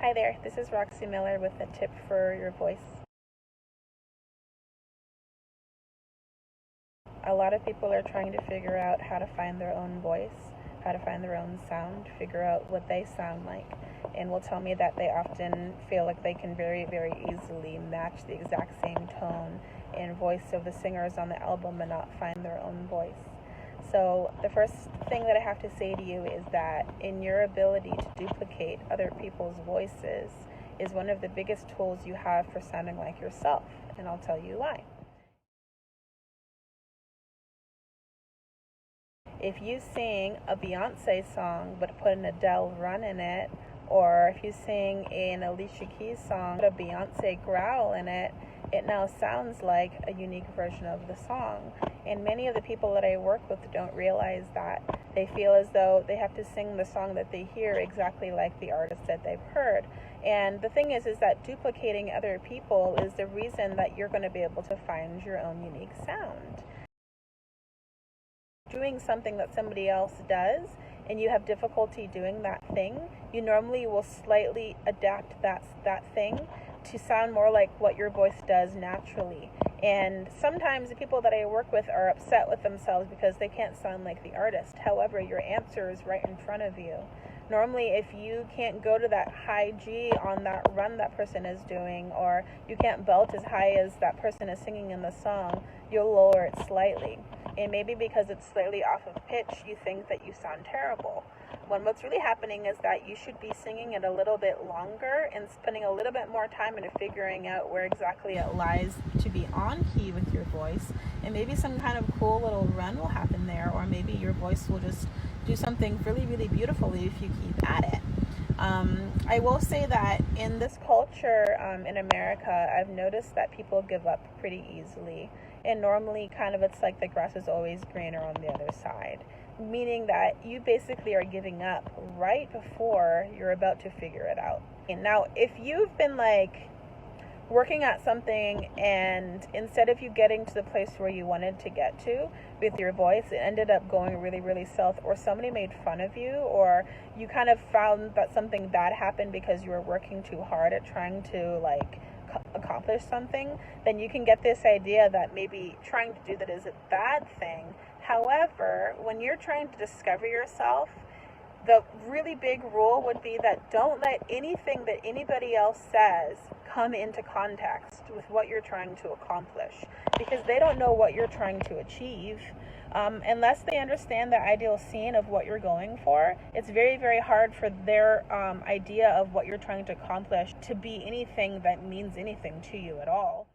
Hi there, this is Roxy Miller with a tip for your voice. A lot of people are trying to figure out how to find their own voice, how to find their own sound, figure out what they sound like, and will tell me that they often feel like they can very, very easily match the exact same tone and voice of the singers on the album and not find their own voice. So the first thing that I have to say to you is that in your ability to duplicate other people's voices is one of the biggest tools you have for sounding like yourself, and I'll tell you why. If you sing a Beyonce song but put an Adele run in it, or if you sing an Alicia Keys song, put a Beyonce growl in it, it now sounds like a unique version of the song. And many of the people that I work with don't realize that. They feel as though they have to sing the song that they hear exactly like the artist that they've heard. And the thing is that duplicating other people is the reason that you're going to be able to find your own unique sound. Doing something that somebody else does and you have difficulty doing that thing, you normally will slightly adapt that thing to sound more like what your voice does naturally. And sometimes the people that I work with are upset with themselves because they can't sound like the artist. However, your answer is right in front of you. Normally, if you can't go to that high G on that run that person is doing, or you can't belt as high as that person is singing in the song, you'll lower it slightly. And maybe because it's slightly off of pitch, you think that you sound terrible. When what's really happening is that you should be singing it a little bit longer and spending a little bit more time into figuring out where exactly it lies to be on key with your voice. And maybe some kind of cool little run will happen there, or maybe your voice will just do something really, really beautifully if you keep at it. I will say that in this culture in America, I've noticed that people give up pretty easily. And normally, kind of, it's like the grass is always greener on the other side. Meaning that you basically are giving up right before you're about to figure it out. And now, if you've been like working at something and instead of you getting to the place where you wanted to get to with your voice, it ended up going really, really south, or somebody made fun of you, or you kind of found that something bad happened because you were working too hard at trying to accomplish something, then you can get this idea that maybe trying to do that is a bad thing. However, when you're trying to discover yourself, the really big rule would be that don't let anything that anybody else says come into context with what you're trying to accomplish, because they don't know what you're trying to achieve. Unless they understand the ideal scene of what you're going for, it's very, very hard for their idea of what you're trying to accomplish to be anything that means anything to you at all.